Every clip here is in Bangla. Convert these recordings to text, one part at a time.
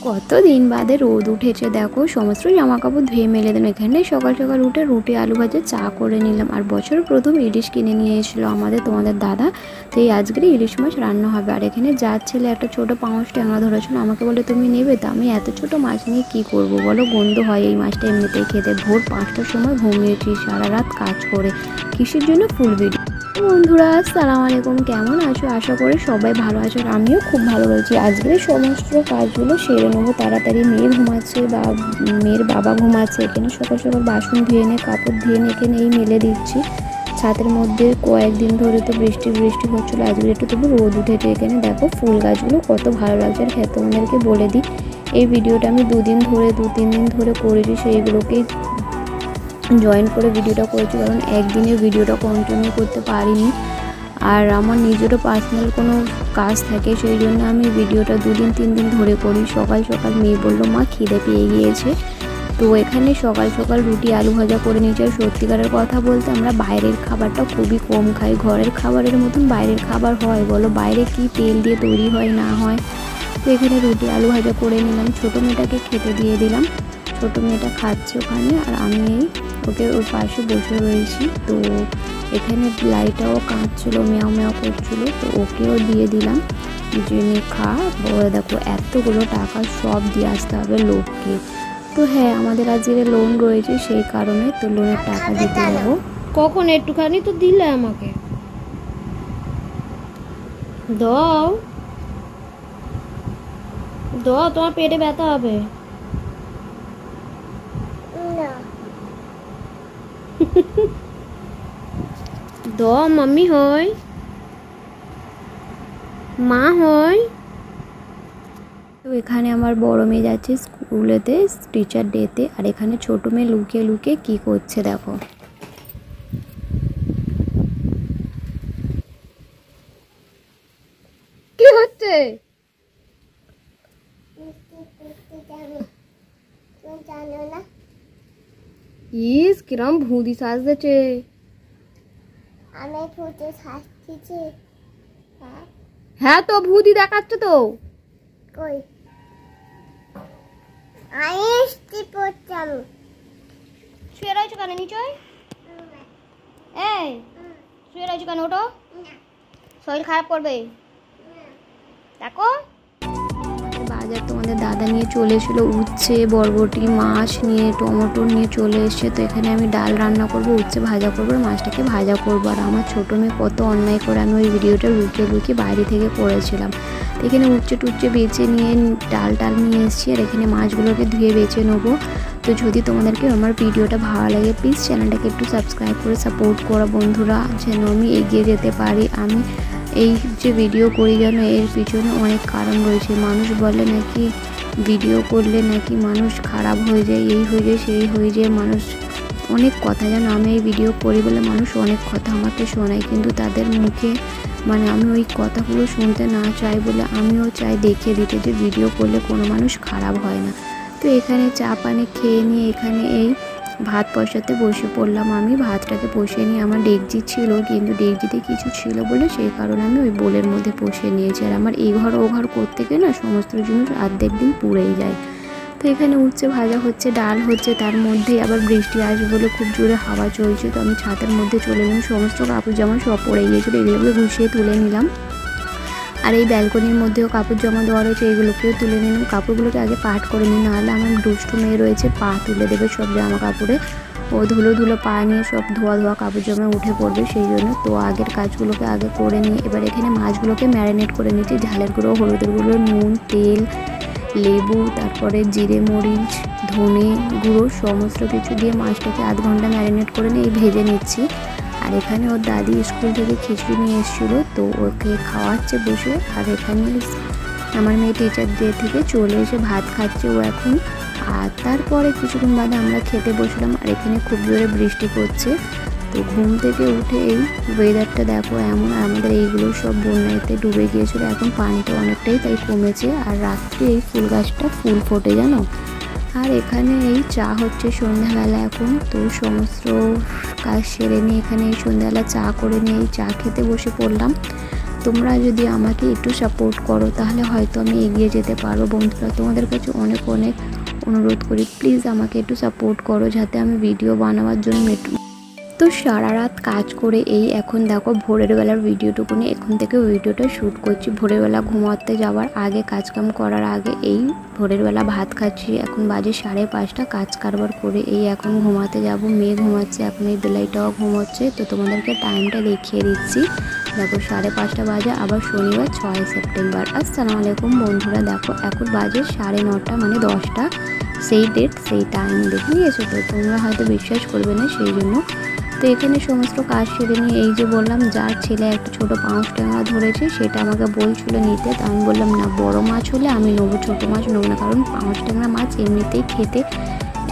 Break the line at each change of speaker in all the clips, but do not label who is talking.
কতদিন বাদে রোদ উঠেছে দেখো, সমস্ত জামা কাপড় ধুয়ে মেলে দিলাম। এখানে সকাল সকাল উঠে রুটি আলু ভাজা চা করে নিলাম। আর বছরের প্রথম ইলিশ কিনে নিয়ে এসেছিলো তোমাদের দাদা। তো এই আজকের ইলিশ মাছ রান্না হবে। আর এখানে যার ছেলে একটা ছোটো পাঙাশ ট্যাংরা ধরেছিল, আমাকে বলে তুমি নেবে। তো আমি এত ছোটো মাছ নিয়ে কী করবো বলো, গন্ধ হয় এই মাছটা এমনিতেই খেতে। ভোর 5টার সময় ঘুমিয়েছি সারা রাত কাজ করে, কিসের জন্য ফুল ভিডিও। বন্ধুরা আসসালামু আলাইকুম, কেমন আছো? আশা করি সবাই ভালো আছো, আর আমিও খুব ভালো রয়েছি। আজকে সমস্ত কাজগুলো সেরে নেবো তাড়াতাড়ি। মেয়ে ঘুমাচ্ছে বা মেয়ের বাবা ঘুমাচ্ছে। এখানে সকাল সকাল বাসন ধুয়ে এনে কাপড় ধুয়ে এনে এখানে এই মেলে দিচ্ছি ছাদের মধ্যে। কয়েকদিন ধরে তো বৃষ্টি হচ্ছিলো, আজকে একটু তবু রোদ উঠেছে। এখানে দেখো ফুল গাছগুলো কত ভালো লাগছে। আর হ্যাঁ, তোমাদেরকে বলে দিই, এই ভিডিওটা আমি 2-3 দিন ধরে করেছি, সেইগুলোকেই জয়েন করে ভিডিওটা করেছি, কারণ একদিনে ভিডিওটা কন্টিনিউ করতে পারিনি। আর আমার নিজেরও পার্সোনাল কোনো কাজ থাকে, সেই জন্য আমি ভিডিওটা 2-3 দিন ধরে করি। সকাল সকাল মেয়ে বললো মা খিদে পেয়ে গিয়েছে, তো এখানে সকাল সকাল রুটি আলু ভাজা করে নিয়েছি। আর সত্যিকারের কথা বলতে আমরা বাইরের খাবারটা খুবই কম খাই। ঘরের খাবারের মতন বাইরের খাবার হয় বলো? বাইরে কি তেল দিয়ে তৈরি হয় না হয়। তো এখানে রুটি আলু ভাজা করে নিলাম, ছোটো মেয়েটাকে খেতে দিয়ে দিলাম। ছোটো মেয়েটা খাচ্ছে ওখানে, আর আমি ওকে ওর পাশে বসে রয়েছি। তো এখানে লাইটাও কাঁদছিলো, ম্যাও ম্যাও করছিলো, তো ওকেও দিয়ে দিলাম যে খা। বলে দেখো এতগুলো টাকা সব দিয়ে আসতে হবে লোককে। তো হ্যাঁ, আমাদের আজকে লোন রয়েছে, সেই কারণে তো লোনের টাকা দিতে যাবো।
কখন একটুখানি তো দিলে আমাকে দাও দাও, তোমার পেটে ব্যথা হবে। দাও, মাম্মি হয় মা হয়।
তো এখানে আমার বড় মেয়ে যাচ্ছে স্কুলেতে টিচার ডেতে, আর এখানে ছোটো মেয়ে লুকিয়ে লুকিয়ে কী করছে দেখো।
কি হচ্ছে? ইস কিরম ভুঁদি সাজতেছে।
আমি ভূতে সাজতেছি।
হ্যাঁ তো ভুঁদি দেখাচ্ছে তো।
কই আমি এসছি পড়তাম।
শুয়ে রয়েছো কেন নিচে? এই শুয়ে রয়েছো কেন? ওঠো, শরীর খারাপ করবে দেখো।
বাজার তোমাদের দাদা নিয়ে চলে এসেছিলো, উচ্ছে বরবটি মাছ নিয়ে টমেটো নিয়ে চলে এসছে। তো এখানে আমি ডাল রান্না করব, উচ্ছে ভাজা করবো, আর মাছটাকে ভাজা করবো। আর আমার ছোটো মেয়ে কত অন্যায় করে আমি ওই ভিডিওটা লুকিয়ে বাইরে থেকে করেছিলাম। তো এখানে উচ্ছে টুচ্ছে বেছে নিয়ে ডাল নিয়ে এসেছি, আর এখানে মাছগুলোকে ধুয়ে বেছে নেবো। তো যদি তোমাদেরকে আমার ভিডিওটা ভালো লাগে, প্লিজ চ্যানেলটাকে একটু সাবস্ক্রাইব করে সাপোর্ট করো বন্ধুরা, যেন আমি এগিয়ে যেতে পারি। আমি এই যে ভিডিও করি যেন এর পিছনে অনেক কারণ রয়েছে। মানুষ বলে নাকি ভিডিও করলে নাকি মানুষ খারাপ হয়ে যায়, এই হয়ে যায় সেই হয়ে যায়, মানুষ অনেক কথা। যেন আমি এই ভিডিও করি বলে মানুষ অনেক কথা আমাকে শোনায়, কিন্তু তাদের মুখে আমি ওই কথাগুলো শুনতে না চাই বলে আমিও চাই দেখিয়ে দিতে যে ভিডিও করলে কোনো মানুষ খারাপ হয় না। তো এখানে চা পানি খেয়ে নিয়ে এখানে এই ভাত বসাতে বসে পড়লাম। আমি ভাতটাকে বসিয়ে নিয়ে আমার ডেকচি ছিল, কিন্তু ডেকচিতে কিছু ছিল বলে সেই কারণে আমি ওই বোলের মধ্যে বসিয়ে নিয়েছি। আর আমার এই ঘর ও ঘর করতে গিয়ে না সমস্ত জিনিস অর্ধেক দিন পুড়েই যায়। তো এখানে উচ্ছে ভাজা হচ্ছে, ডাল হচ্ছে, তার মধ্যেই আবার বৃষ্টি আসবে বলে খুব জোরে হাওয়া চলছে। তো আমি ছাদের মধ্যে চলে এলাম, সমস্ত কাপড় জামা সব পড়ে গিয়েছিলো, এগুলোকে গুছিয়ে তুলে নিলাম। আর এই ব্যালকনির মধ্যেও কাপড় জমা দেওয়া রয়েছে, এগুলোকেও তুলে নিলাম। কাপড়গুলোকে আগে পাট করে নিই, নাহলে আমার দুষ্টু মেয়ে রয়েছে পা তুলে দেবে সব জামা কাপড়ে। ও ধুলো পা নিয়ে সব ধোয়া কাপড় জামা উঠে পড়বে, সেই জন্য তো আগের কাজগুলোকে আগে করে নিই। এবার এখানে মাছগুলোকে ম্যারিনেট করে নিচ্ছি, ঝালের গুঁড়ো, হলুদের গুঁড়ো, নুন, তেল, লেবু, তারপরে জিরে মরিচ, ধনে গুঁড়ো সমস্ত কিছু দিয়ে মাছটাকে আধ ঘন্টা ম্যারিনেট করে নিয়ে ভেজে নিচ্ছি। আর এখানে ওর দাদি স্কুল থেকে খিচুড়ি নিয়ে এসেছিলো, তো ওকে খাওয়াচ্ছে বসে। আর এখানে আমার মেয়ে টিচার ডে থেকে চলে এসে ভাত খাচ্ছে ও এখন। আর তারপরে কিছুক্ষণ বাদে আমরা খেতে বসলাম। আর এখানে খুব জোরে বৃষ্টি পড়ছে। তো ঘুম থেকে উঠে এই ওয়েদারটা দেখো এমন, আর আমাদের এইগুলো সব বন্যাতে ডুবে গিয়েছিলো, এখন পানিটা অনেকটাই তাই কমেছে। আর রাত্রে এই ফুল গাছটা ফুল ফোটে জানো। আর এখানে এই চা হচ্ছে সন্ধ্যাবেলা এখন। তো সমস্ত কাজ সেরে নিয়ে এখানে এই সন্ধ্যাবেলা চা করে নিয়ে এই চা খেতে বসে পড়লাম। তোমরা যদি আমাকে একটু সাপোর্ট করো তাহলে হয়তো আমি এগিয়ে যেতে পারবো। বন্ধুরা, তোমাদের কাছে অনেক অনেক অনুরোধ করি, প্লিজ আমাকে একটু সাপোর্ট করো যাতে আমি ভিডিও বানাবার জন্য তো সারা রাত কাজ করে এই এখন দেখো ভোরের বেলার ভিডিওটুকুনি এখন থেকে ভিডিওটা শ্যুট করছি। ভোরের বেলা ঘুমাতে যাওয়ার আগে, কাজকাম করার আগে এই ভোরের বেলা ভাত খাচ্ছি। এখন বাজে 5:30, কাজ কারবার করে এই এখন ঘুমাতে যাব। মেয়ে ঘুমাচ্ছে, এখন এই বেলাইটাও ঘুমোচ্ছে। তো তোমাদেরকে টাইমটা দেখিয়ে দিচ্ছি। দেখো 5:30 বাজে, আবার শনিবার 6 সেপ্টেম্বর। আসসালামু আলাইকুম বন্ধুরা, দেখো এখন বাজে 9:30 মানে 10টা, সেই ডেট সেই টাইম দেখে নিয়েছো। তো তোমরা হয়তো বিশ্বাস করবে না, সেই জন্য তো এখানে সমস্ত কাজ সেরে নিয়ে এই যে বললাম যার ছেলে একটা ছোটো পাউস ট্যাংরা ধরেছে সেটা আমাকে বলছিল নিতে। তো আমি বললাম না, বড় মাছ হলে আমি নেবো, ছোটো মাছ নেবো না, কারণ পাউস ট্যাংরা মাছ এমনিতেই খেতে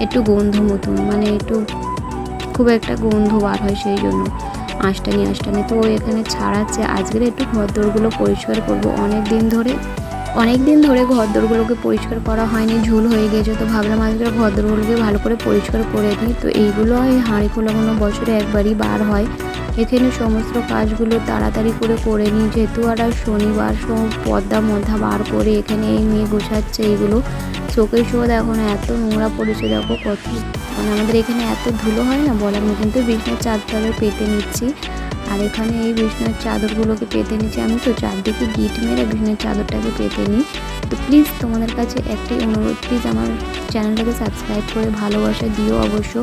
একটু গন্ধ মতন, মানে একটু খুব একটা গন্ধ বার হয়, সেই জন্য আঁশটানি। তো এখানে ছাড়াচ্ছে। আজকের একটু ঘরদোরগুলো পরিষ্কার করবো। অনেক দিন ধরে ঘরদোরগুলোকে পরিষ্কার করা হয়নি, ঝুল হয়ে গেছে। তো ভাবলাম আজকে ঘরদোরগুলোকে ভালো করে পরিষ্কার করে নিই। তো এইগুলো এই হাঁড়ি খোলাগুলো বছরে একবারই বার হয়। এখানে সমস্ত কাজগুলো তাড়াতাড়ি করে নিই, যেহেতু আর শনিবার সব পর্দা মধ্যা বার করে এখানে এই মেয়ে গোছাচ্ছে। এইগুলো চোখের শোধ এখন এত নোংরা পড়েছে, দেখো কত, মানে আমাদের এখানে এত ধুলো হয় না বলার মতন। তো বিছনার চাদরটাকে পেতে নিচ্ছি, আর এখানে এই বিছনার চাদরগুলোকে পেতে নিচ্ছি। আমি তো চারদিকে গিট মেরে বিছনার চাদরটাকে পেতে নিই। তো প্লিজ তোমাদের কাছে একটি অনুরোধ, প্লিজ আমার চ্যানেলটাকে সাবস্ক্রাইব করে ভালোবাসা দিও অবশ্য।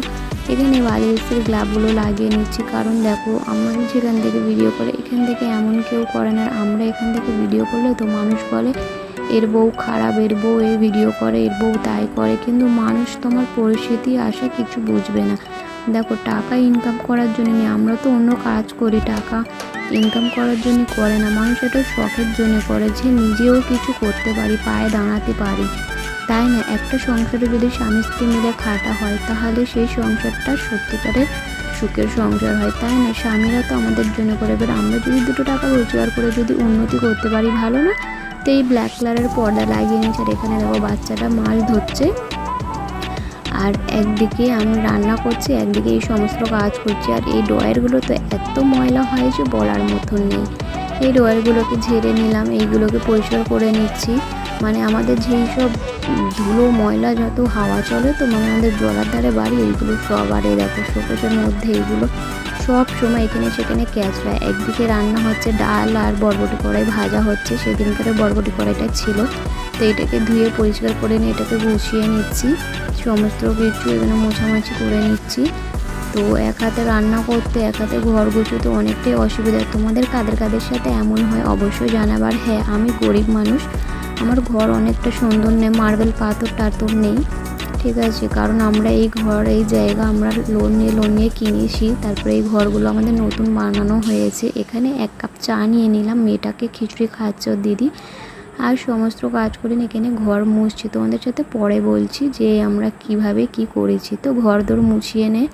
এখানে বালিশের গ্লাভগুলো লাগিয়ে নিচ্ছি, কারণ দেখো আমরা যেখান থেকে ভিডিও করে এখান থেকে এমন কেউ করে না। আমরা এখান থেকে ভিডিও করলে তো মানুষ বলে এর বউ খারাপ, এর বউ এই ভিডিও করে, এর বউ তাই করে, কিন্তু মানুষ তোমার পরিস্থিতি আশা কিছু বুঝবে না। দেখো টাকা ইনকাম করার জন্য নিয়ে, আমরা তো অন্য কাজ করি, টাকা ইনকাম করার জন্য করে না, মানুষ এটা শখের জন্য করে, যে নিজেও কিছু করতে পারি, পায়ে দাঁড়াতে পারি, তাই না? একটা সংসারে যদি স্বামী স্ত্রী মিলে খাটা হয় তাহলে সেই সংসারটা সত্যিকারের সুখের সংসার হয়, তাই না? স্বামীরা তো আমাদের জন্য করে, এবার আমরা যদি 2 টাকা রোজগার করে যদি উন্নতি করতে পারি, ভালো না? তো এই ব্ল্যাক কালারের পর্দা লাগিয়ে নিচ্ছে। আর এখানে দেখো বাচ্চাটা মাছ ধরছে, আর একদিকে আমি রান্না করছি, একদিকে এই সমস্ত কাজ করছি। আর এই ড্রয়ারগুলো তো এত ময়লা হয় যে বলার মতন নেই। এই ড্রয়ারগুলোকে ঝেড়ে নিলাম, এইগুলোকে পরিষ্কার করে নিচ্ছি। মানে আমাদের যেই সব ধুলো ময়লা যত হাওয়া চলে, তো মানে আমাদের জলার ধারে বাড়ি, এইগুলো সব, আর এই দেখো শোকেসের মধ্যে এইগুলো সব সময় এখানে সেখানে ক্যাচড়ায়। একদিকে রান্না হচ্ছে ডাল, আর বরবটি কড়াই ভাজা হচ্ছে, সেদিনকার বরবটি কড়াইটা ছিল। তো এটাকে ধুয়ে পরিষ্কার করে নিয়ে এটাকে গুছিয়ে নিচ্ছি, সমস্ত কিছু এখানে মোছামাছি করে নিচ্ছি। তো এক হাতে রান্না করতে এক হাতে ঘর গুছোতে অনেকটাই অসুবিধা। তোমাদের কাদের সাথে এমন হয় অবশ্যই জানাবার। হ্যাঁ, আমি গরিব মানুষ, আমার ঘর অনেকটা সুন্দর নেই, মার্বেল পাথর টাথর নেই, ঠিক আছে, কারণ আমরা এই ঘর এই জায়গা আমরা লোন নিয়ে কিনেছি। তারপরে এই ঘরগুলো আমাদের নতুন বানানো হয়েছে। এখানে 1 কাপ চা নিয়ে নিলাম, মেয়েটাকে খিচুড়ি খাচ্ছে ওর দিদি, আর সমস্ত কাজ করে এখানে ঘর মুছছি। তোমাদের সাথে পরে বলছি যে আমরা কিভাবে কি করেছি। তো ঘর দোর মুছিয়ে নে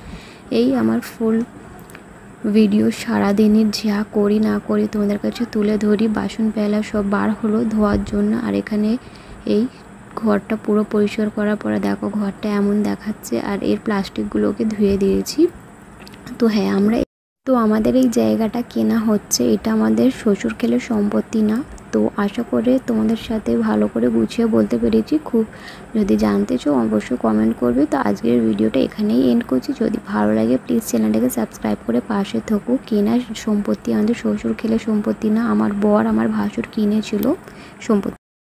এই আমার ফুল ভিডিও, সারাদিনের যা করি না করি তোমাদের কাছে তুলে ধরি। বাসন পেলা সব বার হলো ধোয়ার জন্য, আর এখানে এই ঘরটা পুরো পরিষ্কার করার পরে দেখো ঘরটা এমন দেখাচ্ছে। আর এর প্লাস্টিকগুলোকে ধুয়ে দিয়েছি। তো হ্যাঁ, আমাদের এই জায়গাটা কেনা হচ্ছে, এটা আমাদের শ্বশুর খেলে সম্পত্তি না। তো আশা করে তোমাদের সাথে ভালো করে গুছিয়ে বলতে পেরেছি। খুব যদি জানতে চাও অবশ্যই কমেন্ট করবে। তো আজকের ভিডিওটা এখানেই এন্ড করছি। যদি ভালো লাগে প্লিজ চ্যানেলটাকে সাবস্ক্রাইব করে পাশে থাকো। কেনা সম্পত্তি আমাদের শ্বশুর খেলে সম্পত্তি না, আমার বর আমার ভাসুর কিনেছিল সম্পত্তি।